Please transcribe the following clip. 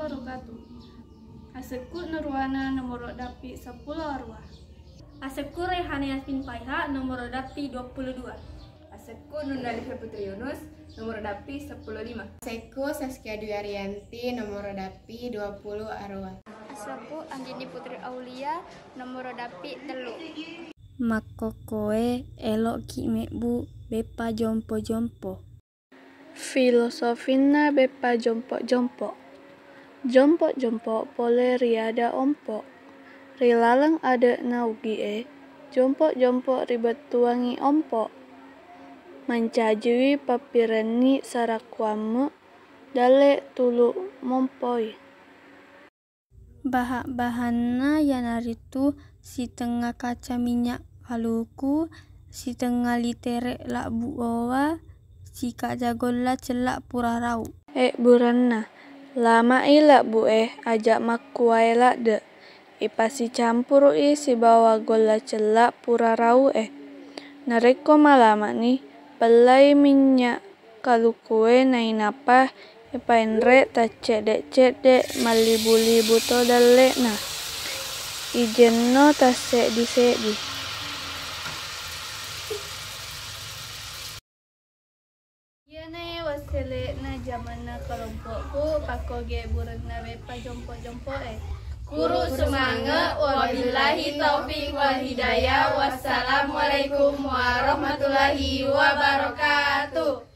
wabarakatuh. Aseku Nurwana nomor dapi 10 arwah. Aseku Rehani Yasmin Paiha nomor dapi 22. Aseku Nundalifah Putri Yunus nomor dapi 105. Aseku Saskia Dwi Ariyanti nomor dapi 20 arwah. Aseku Andini Putri Aulia nomor dapi 3. Makokoe elok ki mekbu bepa jompo-jompo. Filosofina bepa jompo-jompo. Jompo-jompo pole riada ompo. Rilalang ada naugi jompo-jompo ribet tuangi ompo. Mancajui papirani sarakwame dale tulu mompoi. Bahanna yanaritu setengah kaca minyak haluku, setengah litere lak buowa, sika jagolla celak pura rau. Buranna, lama lak bu ajak makuai lak de. Ipasi campur si bawa gola celak pura rau Nareko malama ni, pelai minyak kalau kue nai napa ipainre ta cedek malibu-libu to dalek na. Ijenno ta sedi. Yene wasele na jamana kelompokku pakoge burenna bepa jompo-jompo Guru semangga, wabillahi taufik wal hidayah. Wassalamualaikum warahmatullahi wabarakatuh.